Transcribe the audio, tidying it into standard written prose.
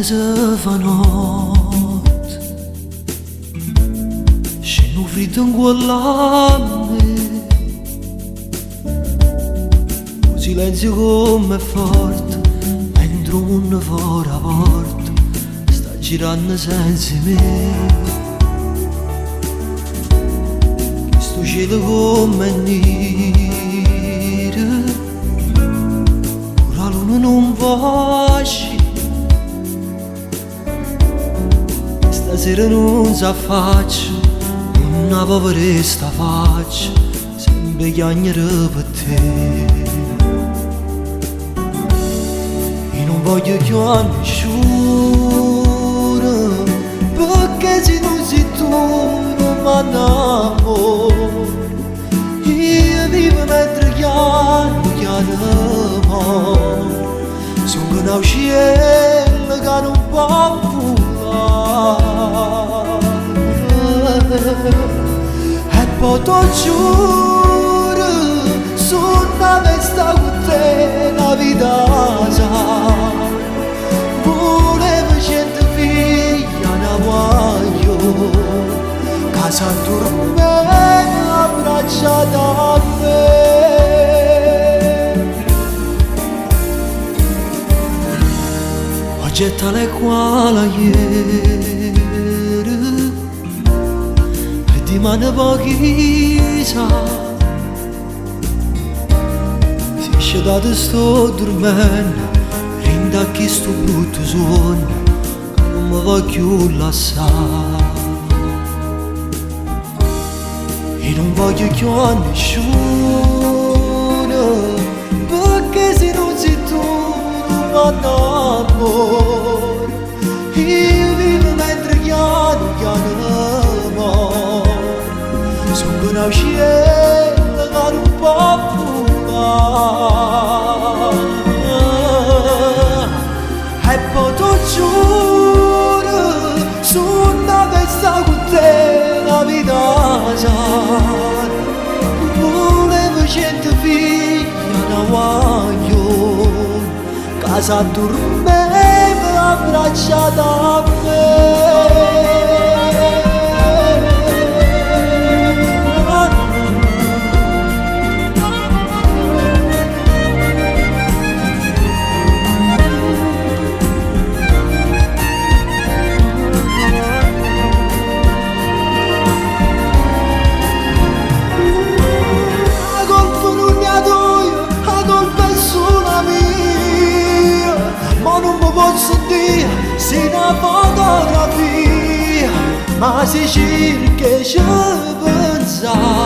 se fa notte, scendo fritto in quell'anno, un silenzio come forte, mentre un mondo fuori la porta sta girando senza me. Questo cielo come nero, ora la luna non va uscire. Stasera non si affaccia, una poveretta faccia, sempre chiagnere per te. Io non voglio chiamare nessuno, perché se non sei tu non mi innamoro. Io vivo mentre chiamo, sono una cielo che non può e poi ti giuro, sono vesta con te la vita sa. Volevo cento figlia, una voglio, casa dorme abbracciata a me. Oggi è tale quale ieri, rimane pochi sa. Si esce da te sto dormendo, rinda chi sto brutto suono, non mi voglio lasciare. Io non voglio chiamare nessuno, perché se non sei tu non mi innamoro. Io vivo mentre chiamo, sono una cielo che non può volare. E poi ti giuro, sono una vesta con te la vita sa. Volevo cento figlia, una voglio, casa dormeva abbracciata a me. Posso dire se una fotografia, ma si cerca ci pensa.